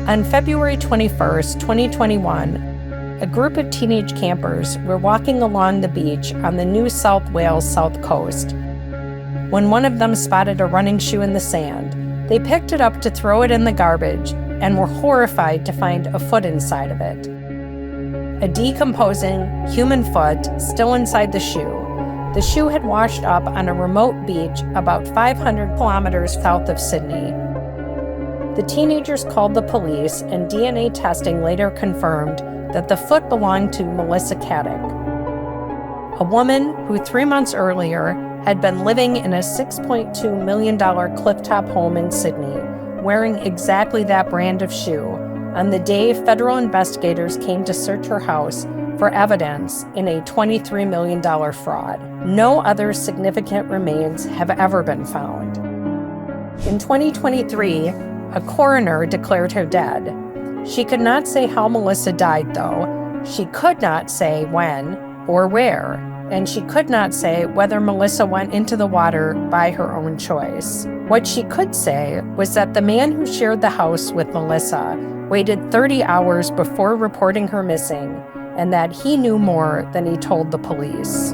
On February 21st, 2021, a group of teenage campers were walking along the beach on the New South Wales south coast when one of them spotted a running shoe in the sand. They picked it up to throw it in the garbage and were horrified to find a foot inside of it. A decomposing human foot still inside the shoe. The shoe had washed up on a remote beach about 500 kilometers south of Sydney. The teenagers called the police, and DNA testing later confirmed that the foot belonged to Melissa Caddick, a woman who 3 months earlier had been living in a $6.2 million clifftop home in Sydney, wearing exactly that brand of shoe on the day federal investigators came to search her house for evidence in a $23 million fraud. No other significant remains have ever been found. In 2023, a coroner declared her dead. She could not say how Melissa died, though. She could not say when or where, and she could not say whether Melissa went into the water by her own choice. What she could say was that the man who shared the house with Melissa waited 30 hours before reporting her missing, and that he knew more than he told the police.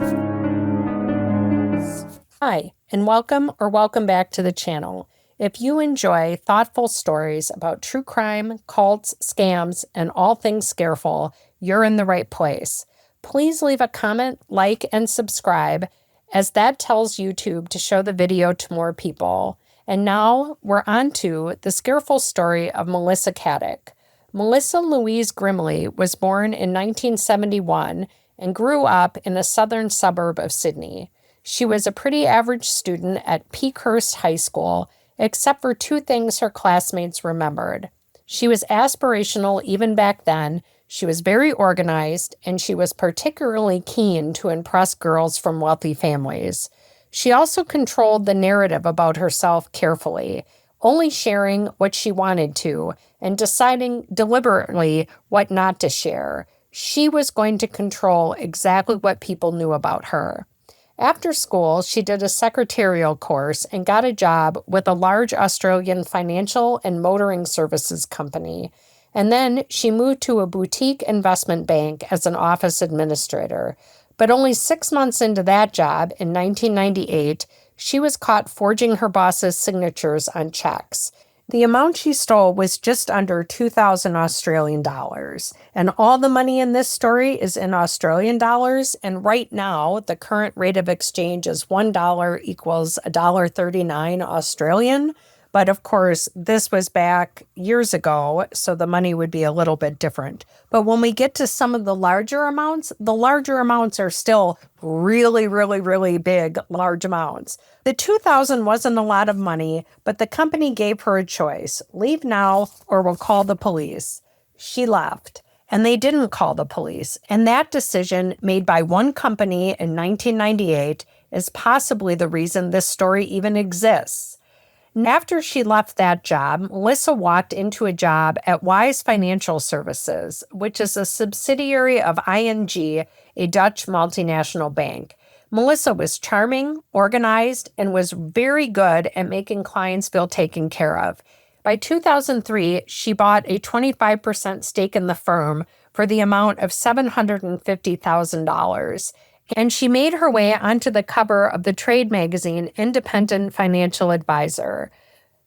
Hi, and welcome back to the channel. If you enjoy thoughtful stories about true crime, cults, scams, and all things Scareful, you're in the right place. Please leave a comment, like, and subscribe, as that tells YouTube to show the video to more people. And now we're on to the Scareful story of Melissa Caddick. Melissa Louise Grimley was born in 1971 and grew up in a southern suburb of Sydney. She was a pretty average student at Peakhurst High School, except for two things her classmates remembered. She was aspirational even back then, she was very organized, and she was particularly keen to impress girls from wealthy families. She also controlled the narrative about herself carefully, only sharing what she wanted to and deciding deliberately what not to share. She was going to control exactly what people knew about her. After school, she did a secretarial course and got a job with a large Australian financial and motoring services company. And then she moved to a boutique investment bank as an office administrator. But only 6 months into that job, in 1998, she was caught forging her boss's signatures on checks. The amount she stole was just under 2,000 Australian dollars. And all the money in this story is in Australian dollars. And right now, the current rate of exchange is $1 equals $1.39 Australian. But of course, this was back years ago, so the money would be a little bit different. But when we get to some of the larger amounts are still really, really, really big, large amounts. The $2,000 wasn't a lot of money, but the company gave her a choice. Leave now or we'll call the police. She left, and they didn't call the police. And that decision, made by one company in 1998, is possibly the reason this story even exists. After she left that job, Melissa walked into a job at Wise Financial Services, which is a subsidiary of ING, a Dutch multinational bank. Melissa was charming, organized, and was very good at making clients feel taken care of. By 2003, she bought a 25% stake in the firm for the amount of $750,000. And she made her way onto the cover of the trade magazine Independent Financial Advisor.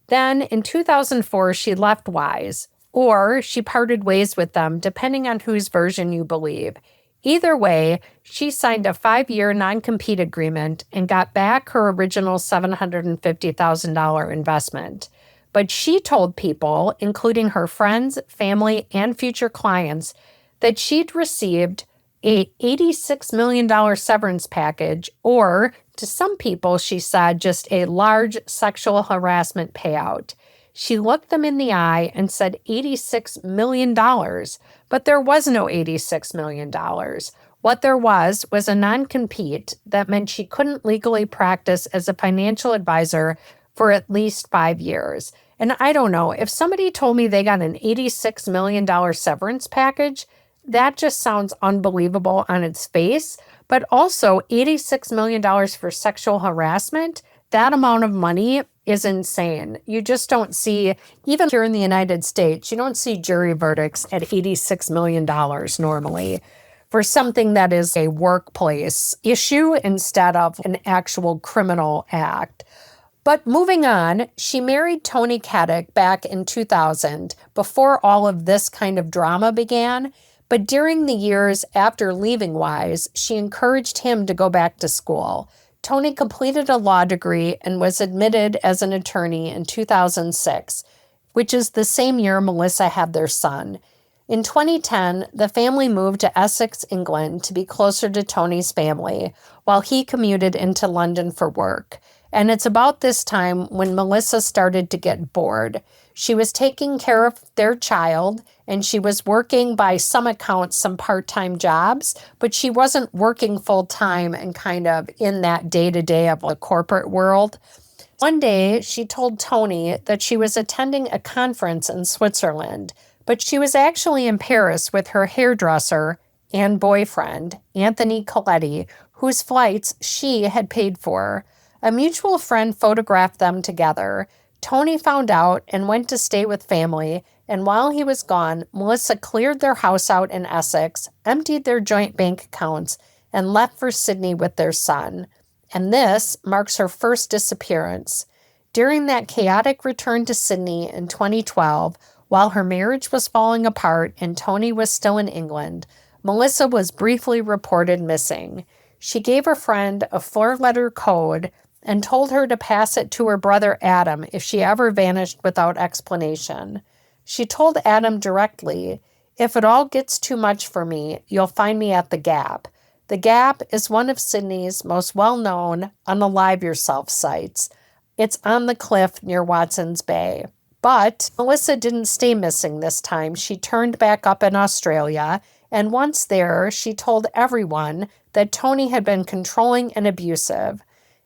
Then, in 2004, she left Wise, or she parted ways with them, depending on whose version you believe. Either way, she signed a 5-year non-compete agreement and got back her original $750,000 investment. But she told people, including her friends, family, and future clients, that she'd received a $86 million severance package, or to some people, she said, just a large sexual harassment payout. She looked them in the eye and said $86 million, but there was no $86 million. What there was a non-compete that meant she couldn't legally practice as a financial advisor for at least 5 years. And I don't know, if somebody told me they got an $86 million severance package, that just sounds unbelievable on its face. But also $86 million for sexual harassment, that amount of money is insane. You just don't see, even here in the United States, you don't see jury verdicts at $86 million normally for something that is a workplace issue instead of an actual criminal act. But moving on, she married Tony Caddick back in 2000, before all of this kind of drama began. But during the years after leaving Wise, she encouraged him to go back to school. Tony completed a law degree and was admitted as an attorney in 2006, which is the same year Melissa had their son. In 2010, the family moved to Essex, England, to be closer to Tony's family, while he commuted into London for work. And it's about this time when Melissa started to get bored. She was taking care of their child, and she was working by some accounts some part-time jobs, but she wasn't working full-time and kind of in that day-to-day of the corporate world. One day, she told Tony that she was attending a conference in Switzerland, but she was actually in Paris with her hairdresser and boyfriend, Anthony Coletti, whose flights she had paid for. A mutual friend photographed them together. Tony found out and went to stay with family, and while he was gone, Melissa cleared their house out in Essex, emptied their joint bank accounts, and left for Sydney with their son. And this marks her first disappearance. During that chaotic return to Sydney in 2012, while her marriage was falling apart and Tony was still in England, Melissa was briefly reported missing. She gave her friend a 4-letter code and told her to pass it to her brother Adam if she ever vanished without explanation. She told Adam directly, "If it all gets too much for me, you'll find me at the Gap." The Gap is one of Sydney's most well-known unalive yourself sites. It's on the cliff near Watson's Bay. But Melissa didn't stay missing this time. She turned back up in Australia, and once there, she told everyone that Tony had been controlling and abusive.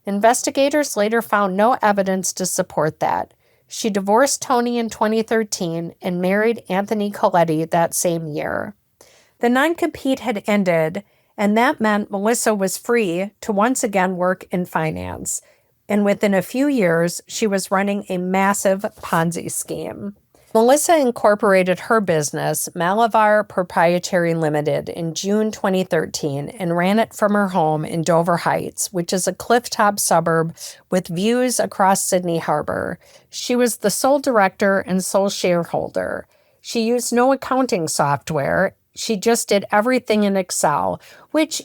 Investigators later found no evidence to support that. She divorced Tony in 2013 and married Anthony Coletti that same year. The non-compete had ended, and that meant Melissa was free to once again work in finance. And within a few years, she was running a massive Ponzi scheme. Melissa incorporated her business, Malavar Proprietary Limited, in June 2013 and ran it from her home in Dover Heights, which is a clifftop suburb with views across Sydney Harbor. She was the sole director and sole shareholder. She used no accounting software. She just did everything in Excel, which,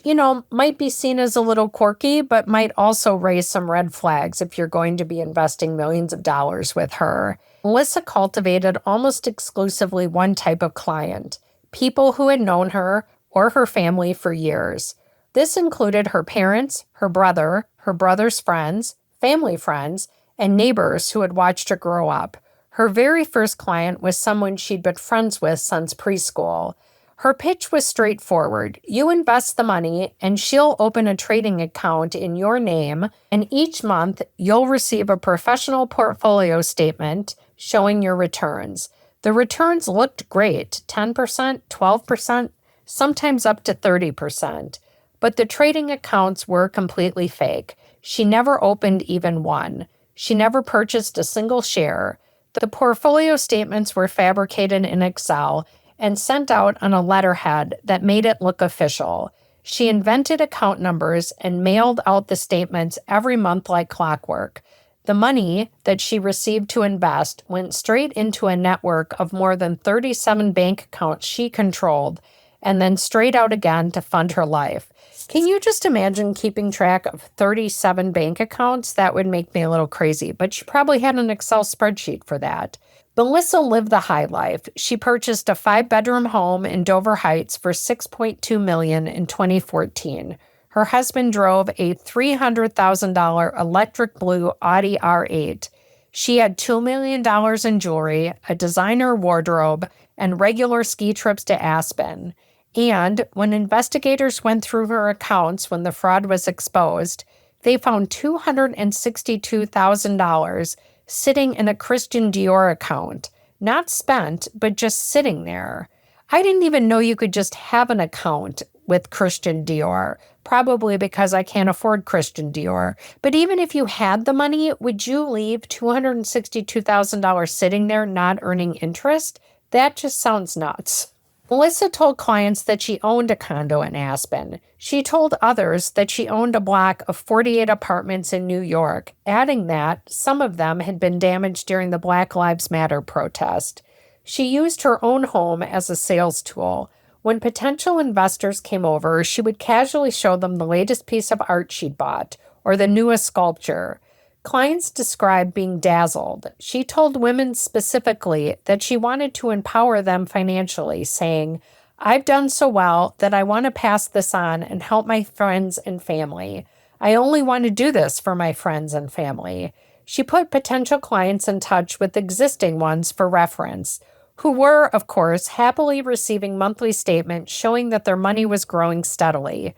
might be seen as a little quirky, but might also raise some red flags if you're going to be investing millions of dollars with her. Melissa cultivated almost exclusively one type of client, people who had known her or her family for years. This included her parents, her brother, her brother's friends, family friends, and neighbors who had watched her grow up. Her very first client was someone she'd been friends with since preschool. Her pitch was straightforward. You invest the money, and she'll open a trading account in your name, and each month you'll receive a professional portfolio statement showing your returns. The returns looked great, 10%, 12%, sometimes up to 30%. But the trading accounts were completely fake. She never opened even one. She never purchased a single share. The portfolio statements were fabricated in Excel and sent out on a letterhead that made it look official. She invented account numbers and mailed out the statements every month like clockwork. The money that she received to invest went straight into a network of more than 37 bank accounts she controlled, and then straight out again to fund her life. Can you just imagine keeping track of 37 bank accounts? That would make me a little crazy, but she probably had an Excel spreadsheet for that. Melissa lived the high life. She purchased a 5-bedroom home in Dover Heights for $6.2 million in 2014. Her husband drove a $300,000 electric blue Audi R8. She had $2 million in jewelry, a designer wardrobe, and regular ski trips to Aspen. And when investigators went through her accounts when the fraud was exposed, they found $262,000 sitting in a Christian Dior account. Not spent, but just sitting there. I didn't even know you could just have an account. with Christian Dior, probably because I can't afford Christian Dior. But even if you had the money, would you leave $262,000 sitting there not earning interest? That just sounds nuts. Melissa told clients that she owned a condo in Aspen. She told others that she owned a block of 48 apartments in New York, adding that some of them had been damaged during the Black Lives Matter protest. She used her own home as a sales tool. When potential investors came over, she would casually show them the latest piece of art she'd bought or the newest sculpture. Clients described being dazzled. She told women specifically that she wanted to empower them financially, saying, "I've done so well that I want to pass this on and help my friends and family. I only want to do this for my friends and family." She put potential clients in touch with existing ones for reference, who were, of course, happily receiving monthly statements showing that their money was growing steadily.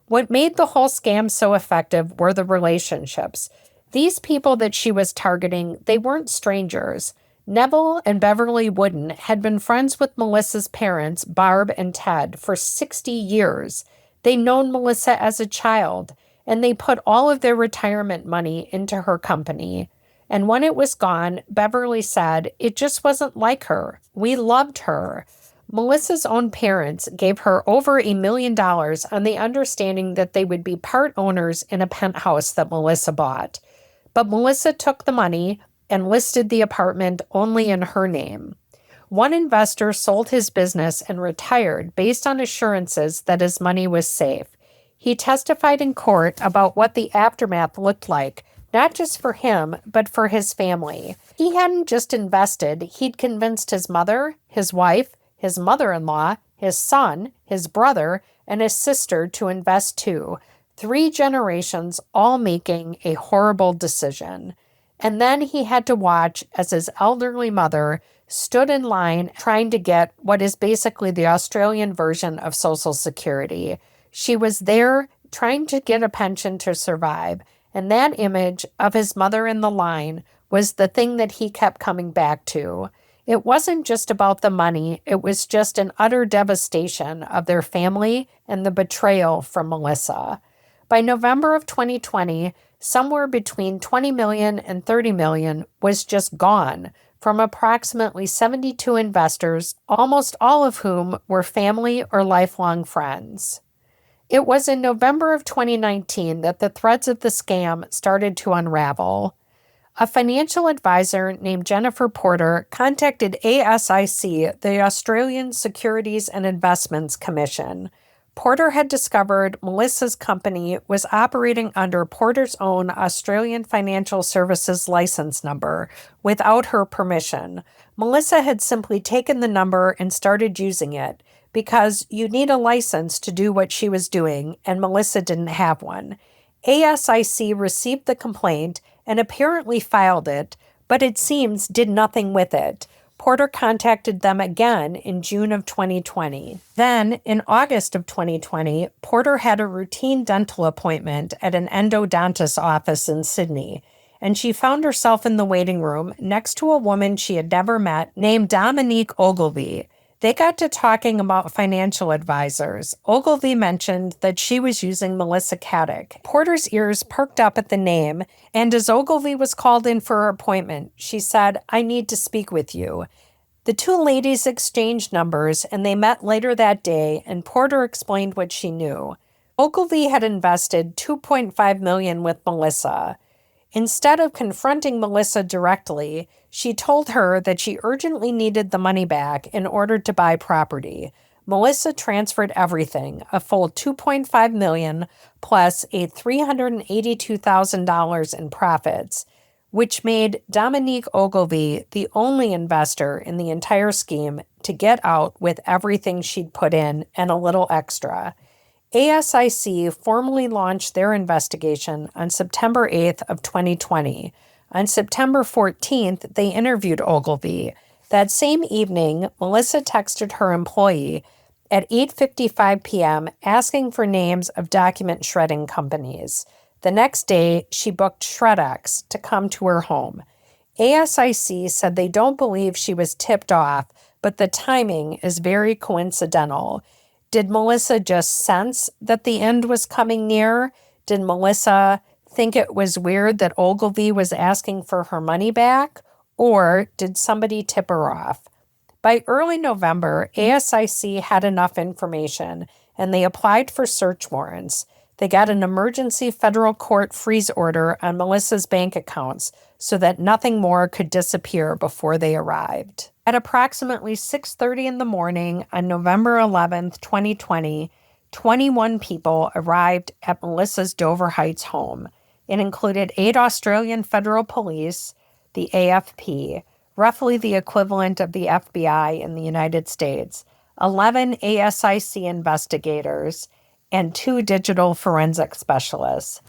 What made the whole scam so effective were the relationships. These people that she was targeting, they weren't strangers. Neville and Beverly Wooden had been friends with Melissa's parents, Barb and Ted, for 60 years. They'd known Melissa as a child, and they put all of their retirement money into her company. And when it was gone, Beverly said, "It just wasn't like her. We loved her." Melissa's own parents gave her over $1 million on the understanding that they would be part owners in a penthouse that Melissa bought. But Melissa took the money and listed the apartment only in her name. One investor sold his business and retired based on assurances that his money was safe. He testified in court about what the aftermath looked like, not just for him, but for his family. He hadn't just invested, he'd convinced his mother, his wife, his mother-in-law, his son, his brother, and his sister to invest too. 3 generations all making a horrible decision. And then he had to watch as his elderly mother stood in line trying to get what is basically the Australian version of Social Security. She was there trying to get a pension to survive, and that image of his mother in the line was the thing that he kept coming back to. It wasn't just about the money, it was just an utter devastation of their family and the betrayal from Melissa. By November of 2020, somewhere between $20 million and $30 million was just gone from approximately 72 investors, almost all of whom were family or lifelong friends. It was in November of 2019 that the threads of the scam started to unravel. A financial advisor named Jennifer Porter contacted ASIC, the Australian Securities and Investments Commission. Porter had discovered Melissa's company was operating under Porter's own Australian Financial Services license number without her permission. Melissa had simply taken the number and started using it because you need a license to do what she was doing, and Melissa didn't have one. ASIC received the complaint and apparently filed it, but it seems did nothing with it. Porter contacted them again in June of 2020. Then, in August of 2020, Porter had a routine dental appointment at an endodontist's office in Sydney, and she found herself in the waiting room next to a woman she had never met named Dominique Ogilvy. They got to talking about financial advisors. Ogilvy mentioned that she was using Melissa Caddick. Porter's ears perked up at the name, and as Ogilvy was called in for her appointment, she said, "I need to speak with you." The 2 ladies exchanged numbers, and they met later that day, and Porter explained what she knew. Ogilvy had invested $2.5 million with Melissa. Instead of confronting Melissa directly, she told her that she urgently needed the money back in order to buy property. Melissa transferred everything, a full $2.5 million plus a $382,000 in profits, which made Dominique Ogilvy the only investor in the entire scheme to get out with everything she'd put in and a little extra. ASIC formally launched their investigation on September 8th of 2020. On September 14th, they interviewed Ogilvy. That same evening, Melissa texted her employee at 8:55 p.m. asking for names of document shredding companies. The next day, she booked ShredX to come to her home. ASIC said they don't believe she was tipped off, but the timing is very coincidental. Did Melissa just sense that the end was coming near? Did Melissa think it was weird that Ogilvy was asking for her money back? Or did somebody tip her off? By early November, ASIC had enough information, and they applied for search warrants. They got an emergency federal court freeze order on Melissa's bank accounts so that nothing more could disappear before they arrived. At approximately 6:30 in the morning on November 11th, 2020, 21 people arrived at Melissa's Dover Heights home. It included 8 Australian federal police, the AFP, roughly the equivalent of the FBI in the United States, 11 ASIC investigators, and 2 digital forensic specialists.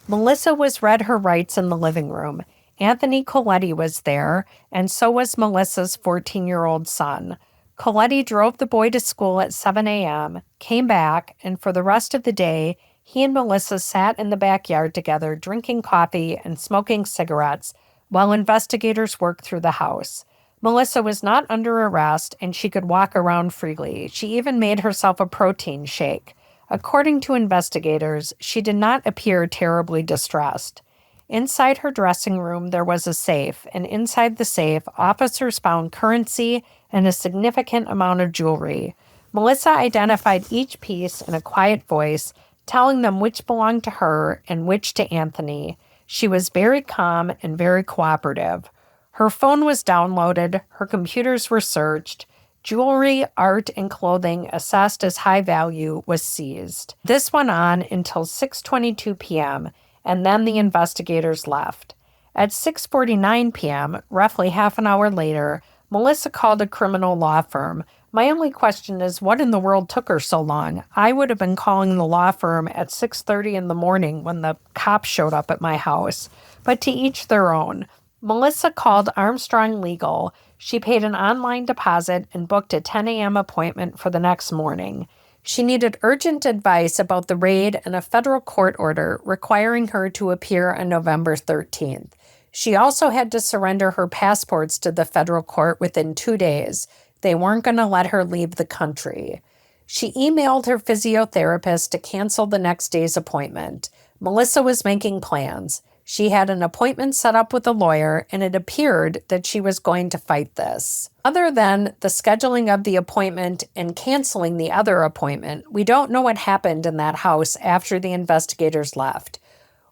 Melissa was read her rights in the living room. Anthony Coletti was there, and so was Melissa's 14-year-old son. Coletti drove the boy to school at 7 a.m., came back, and for the rest of the day, he and Melissa sat in the backyard together drinking coffee and smoking cigarettes while investigators worked through the house. Melissa was not under arrest, and she could walk around freely. She even made herself a protein shake. According to investigators, she did not appear terribly distressed. Inside her dressing room, there was a safe, and inside the safe, officers found currency and a significant amount of jewelry. Melissa identified each piece in a quiet voice, telling them which belonged to her and which to Anthony. She was very calm and very cooperative. Her phone was downloaded, her computers were searched, jewelry, art, and clothing assessed as high value was seized. This went on until 6:22 p.m., and then the investigators left. At 6:49 p.m., roughly half an hour later, Melissa called a criminal law firm. My only question is, what in the world took her so long? I would have been calling the law firm at 6:30 in the morning when the cops showed up at my house. But to each their own. Melissa called Armstrong Legal. She paid an online deposit and booked a 10 a.m. appointment for the next morning. She needed urgent advice about the raid and a federal court order requiring her to appear on November 13th. She also had to surrender her passports to the federal court within 2 days. They weren't going to let her leave the country. She emailed her physiotherapist to cancel the next day's appointment. Melissa was making plans. She had an appointment set up with a lawyer, and it appeared that she was going to fight this. Other than the scheduling of the appointment and canceling the other appointment, we don't know what happened in that house after the investigators left.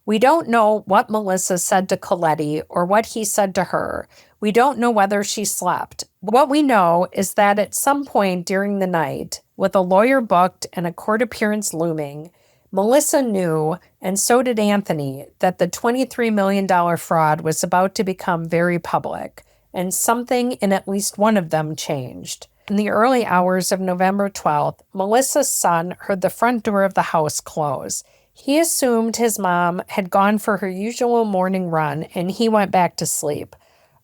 We don't know what Melissa said to Coletti or what he said to her. We don't know whether she slept. What we know is that at some point during the night, with a lawyer booked and a court appearance looming, Melissa knew, and so did Anthony, that the $23 million fraud was about to become very public, and something in at least one of them changed. In the early hours of November 12th, Melissa's son heard the front door of the house close. He assumed his mom had gone for her usual morning run, and he went back to sleep.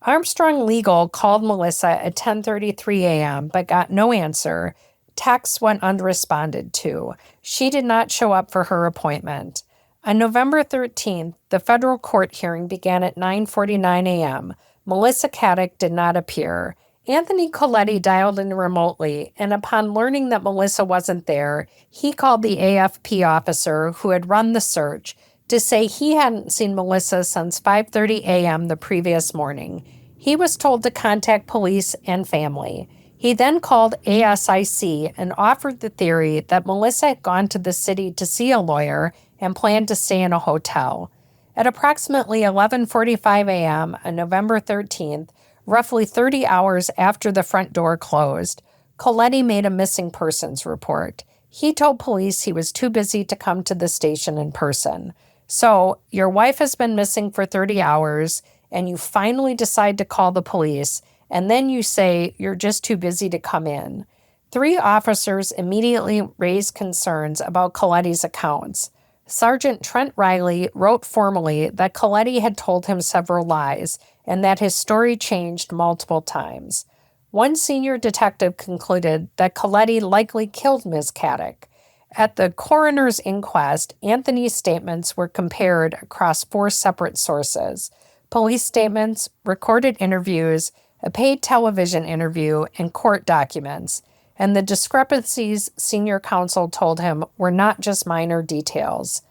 Armstrong Legal called Melissa at 10:33 a.m., but got no answer. Texts went unresponded to. She did not show up for her appointment. On November 13th, the federal court hearing began at 9:49 a.m. Melissa Caddick did not appear. Anthony Coletti dialed in remotely, and upon learning that Melissa wasn't there, he called the AFP officer who had run the search to say he hadn't seen Melissa since 5:30 a.m. the previous morning. He was told to contact police and family. He then called ASIC and offered the theory that Melissa had gone to the city to see a lawyer and planned to stay in a hotel. At approximately 11:45 a.m. on November 13th, roughly 30 hours after the front door closed, Coletti made a missing persons report. He told police he was too busy to come to the station in person. So, your wife has been missing for 30 hours, and you finally decide to call the police, and then you say you're just too busy to come in. 3 officers immediately raised concerns about Coletti's accounts. Sergeant Trent Riley wrote formally that Coletti had told him several lies and that his story changed multiple times. One senior detective concluded that Coletti likely killed Ms. Caddick. At the coroner's inquest, Anthony's statements were compared across 4 separate sources: police statements, recorded interviews, a paid television interview, and court documents. and the discrepancies senior counsel told him were not just minor details.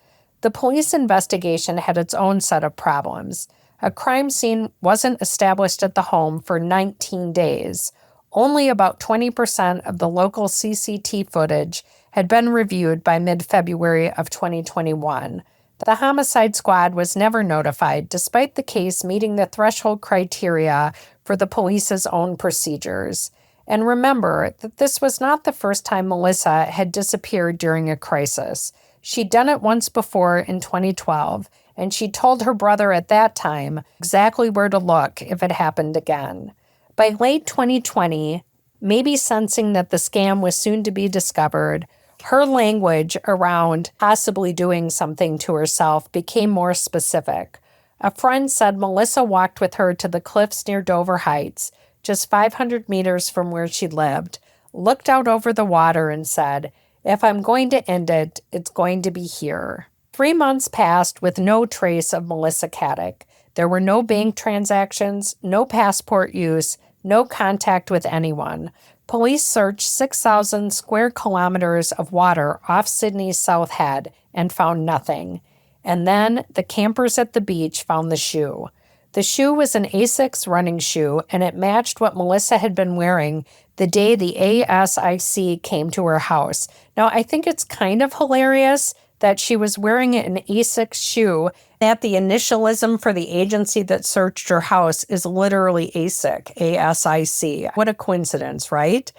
The police investigation had its own set of problems. A crime scene wasn't established at the home for 19 days. Only about 20% of the local CCTV footage had been reviewed by mid-February of 2021. The homicide squad was never notified, despite the case meeting the threshold criteria for the police's own procedures. And remember that this was not the first time Melissa had disappeared during a crisis. She'd done it once before in 2012, and she told her brother at that time exactly where to look if it happened again. By late 2020, maybe sensing that the scam was soon to be discovered, her language around possibly doing something to herself became more specific. A friend said Melissa walked with her to the cliffs near Dover Heights, just 500 meters from where she lived, looked out over the water and said, "If I'm going to end it, it's going to be here." 3 months passed with no trace of Melissa Caddick. There were no bank transactions, no passport use, no contact with anyone. Police searched 6,000 square kilometers of water off Sydney's South Head and found nothing. And then the campers at the beach found the shoe. The shoe was an Asics running shoe, and it matched what Melissa had been wearing the day the ASIC came to her house. Now, I think it's kind of hilarious that she was wearing an Asics shoe, that the initialism for the agency that searched her house is literally ASIC, ASIC. What a coincidence, right?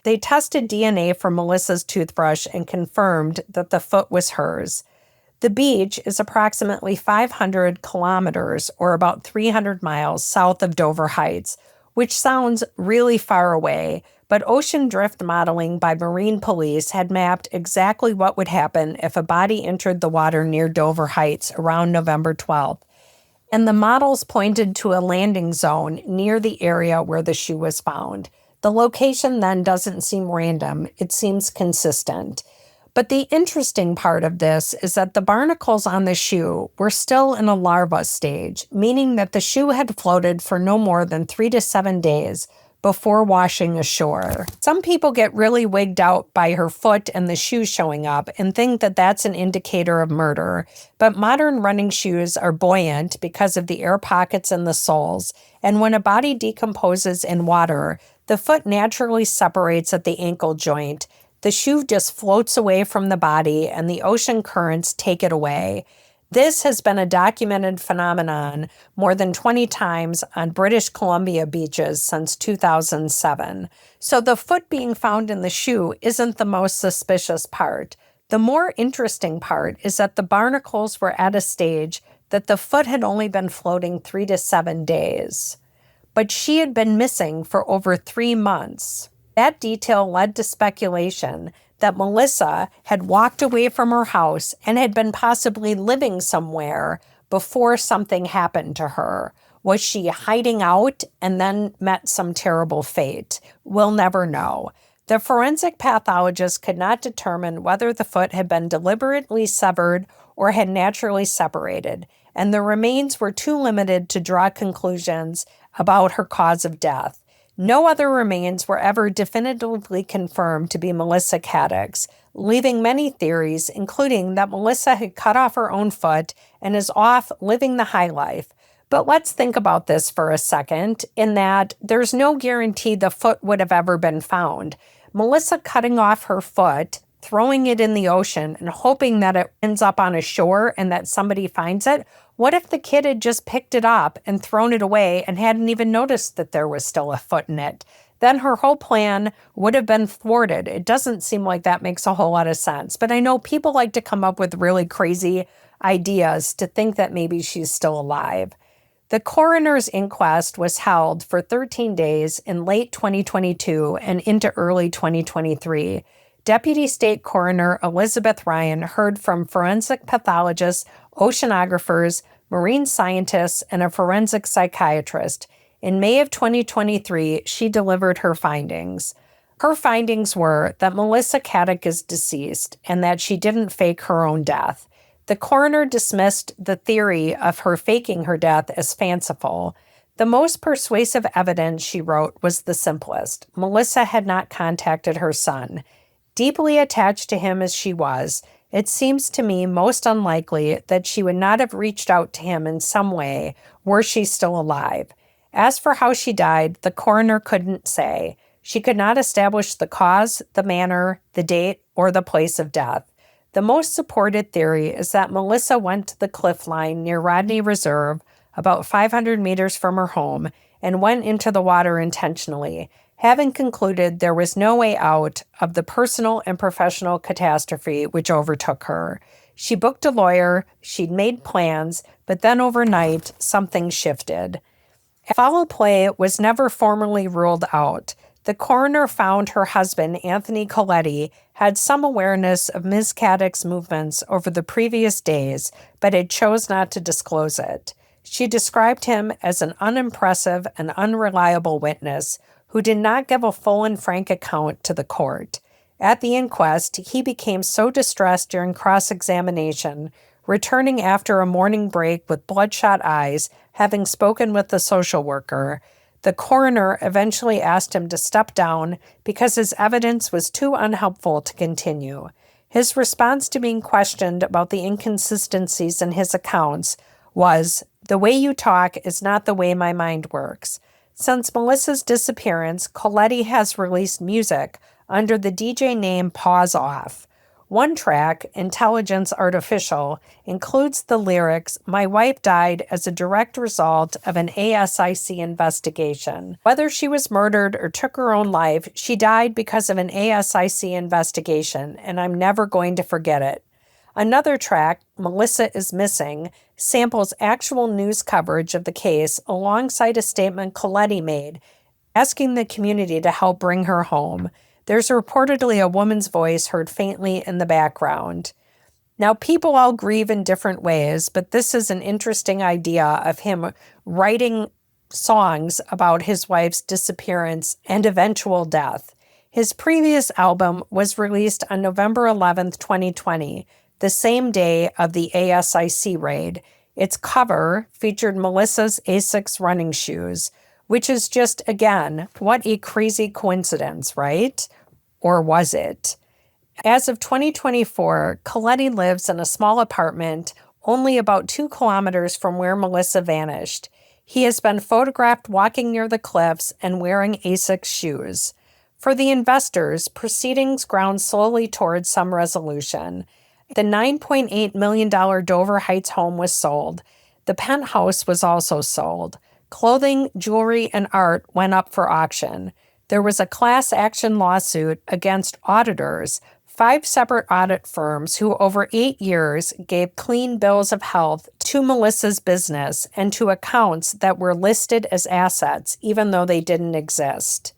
They tested DNA from Melissa's toothbrush and confirmed that the foot was hers. The beach is approximately 500 kilometers, or about 300 miles south of Dover Heights, which sounds really far away, but ocean drift modeling by marine police had mapped exactly what would happen if a body entered the water near Dover Heights around November 12th. And the models pointed to a landing zone near the area where the shoe was found. The location then doesn't seem random, it seems consistent. But the interesting part of this is that the barnacles on the shoe were still in a larva stage, meaning that the shoe had floated for no more than 3 to 7 days before washing ashore. Some people get really wigged out by her foot and the shoe showing up and think that that's an indicator of murder. But modern running shoes are buoyant because of the air pockets in the soles, and when a body decomposes in water, the foot naturally separates at the ankle joint. The shoe just floats away from the body and the ocean currents take it away. This has been a documented phenomenon more than 20 times on British Columbia beaches since 2007. So the foot being found in the shoe isn't the most suspicious part. The more interesting part is that the barnacles were at a stage that the foot had only been floating 3 to 7 days. But she had been missing for over 3 months. That detail led to speculation that Melissa had walked away from her house and had been possibly living somewhere before something happened to her. Was she hiding out and then met some terrible fate? We'll never know. The forensic pathologist could not determine whether the foot had been deliberately severed or had naturally separated, and the remains were too limited to draw conclusions about her cause of death. No other remains were ever definitively confirmed to be Melissa Caddick's, leaving many theories, including that Melissa had cut off her own foot and is off living the high life. But let's think about this for a second, in that there's no guarantee the foot would have ever been found. Melissa cutting off her foot, throwing it in the ocean, and hoping that it ends up on a shore and that somebody finds it. What if the kid had just picked it up and thrown it away and hadn't even noticed that there was still a foot in it? Then her whole plan would have been thwarted. It doesn't seem like that makes a whole lot of sense. But I know people like to come up with really crazy ideas to think that maybe she's still alive. The coroner's inquest was held for 13 days in late 2022 and into early 2023. Deputy State Coroner Elizabeth Ryan heard from forensic pathologists, oceanographers, marine scientists, and a forensic psychiatrist. In May of 2023, she delivered her findings. Her findings were that Melissa Caddick is deceased and that she didn't fake her own death. The coroner dismissed the theory of her faking her death as fanciful. The most persuasive evidence, she wrote, was the simplest. Melissa had not contacted her son. Deeply attached to him as she was, it seems to me most unlikely that she would not have reached out to him in some way were she still alive. As for how she died, the coroner couldn't say. She could not establish the cause, the manner, the date, or the place of death. The most supported theory is that Melissa went to the cliff line near Rodney Reserve, about 500 meters from her home, and went into the water intentionally, having concluded there was no way out of the personal and professional catastrophe which overtook her. She booked a lawyer, she'd made plans, but then overnight, something shifted. Foul play was never formally ruled out. The coroner found her husband, Anthony Coletti, had some awareness of Ms. Caddick's movements over the previous days, but had chose not to disclose it. She described him as an unimpressive and unreliable witness who did not give a full and frank account to the court. At the inquest, he became so distressed during cross-examination, returning after a morning break with bloodshot eyes, having spoken with the social worker. The coroner eventually asked him to step down because his evidence was too unhelpful to continue. His response to being questioned about the inconsistencies in his accounts was, "The way you talk is not the way my mind works." Since Melissa's disappearance, Coletti has released music under the DJ name Pause Off. One track, Intelligence Artificial, includes the lyrics, "My wife died as a direct result of an ASIC investigation. Whether she was murdered or took her own life, she died because of an ASIC investigation, and I'm never going to forget it." Another track, Melissa is Missing, samples actual news coverage of the case alongside a statement Coletti made, asking the community to help bring her home. There's reportedly a woman's voice heard faintly in the background. Now, people all grieve in different ways, but this is an interesting idea of him writing songs about his wife's disappearance and eventual death. His previous album was released on November 11th, 2020, the same day of the ASIC raid. Its cover featured Melissa's Asics running shoes, which is just, again, what a crazy coincidence, right? Or was it? As of 2024, Coletti lives in a small apartment only about 2 kilometers from where Melissa vanished. He has been photographed walking near the cliffs and wearing Asics shoes. For the investors, proceedings ground slowly towards some resolution. The $9.8 million Dover Heights home was sold. The penthouse was also sold. Clothing, jewelry, and art went up for auction. There was a class action lawsuit against auditors, 5 separate audit firms who over 8 years gave clean bills of health to Melissa's business and to accounts that were listed as assets even though they didn't exist.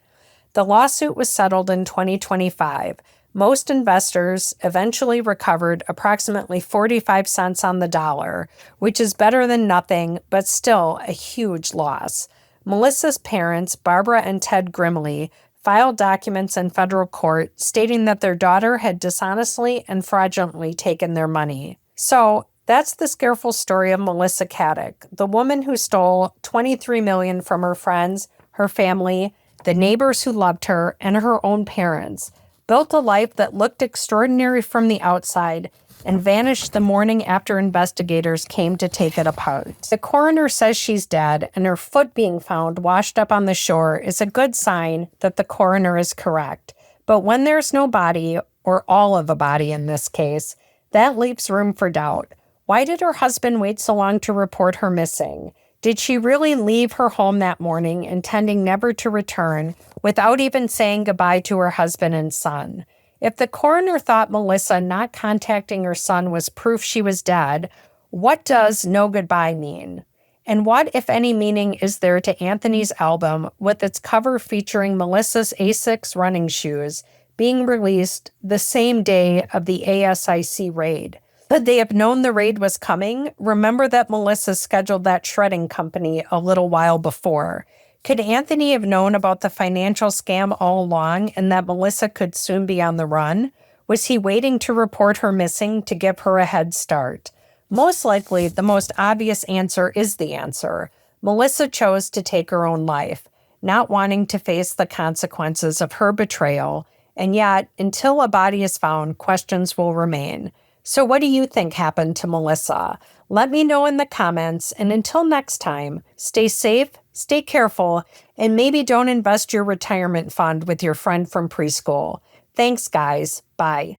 The lawsuit was settled in 2025. Most investors eventually recovered approximately 45 cents on the dollar, which is better than nothing, but still a huge loss. Melissa's parents, Barbara and Ted Grimley, filed documents in federal court stating that their daughter had dishonestly and fraudulently taken their money. So that's the Scareful story of Melissa Caddick, the woman who stole $23 million from her friends, her family, the neighbors who loved her, and her own parents. Built a life that looked extraordinary from the outside and vanished the morning after investigators came to take it apart. The coroner says she's dead, and her foot being found washed up on the shore is a good sign that the coroner is correct. But when there's no body, or all of a body in this case, that leaves room for doubt. Why did her husband wait so long to report her missing? Did she really leave her home that morning, intending never to return, without even saying goodbye to her husband and son? If the coroner thought Melissa not contacting her son was proof she was dead, what does no goodbye mean? And what, if any, meaning is there to Anthony's album with its cover featuring Melissa's Asics running shoes being released the same day of the ASIC raid? Could they have known the raid was coming? Remember that Melissa scheduled that shredding company a little while before. Could Anthony have known about the financial scam all along and that Melissa could soon be on the run? Was he waiting to report her missing to give her a head start? Most likely, the most obvious answer is the answer. Melissa chose to take her own life, not wanting to face the consequences of her betrayal, and yet, until a body is found, questions will remain. So what do you think happened to Melissa? Let me know in the comments, and until next time, stay safe, stay careful, and maybe don't invest your retirement fund with your friend from preschool. Thanks, guys. Bye.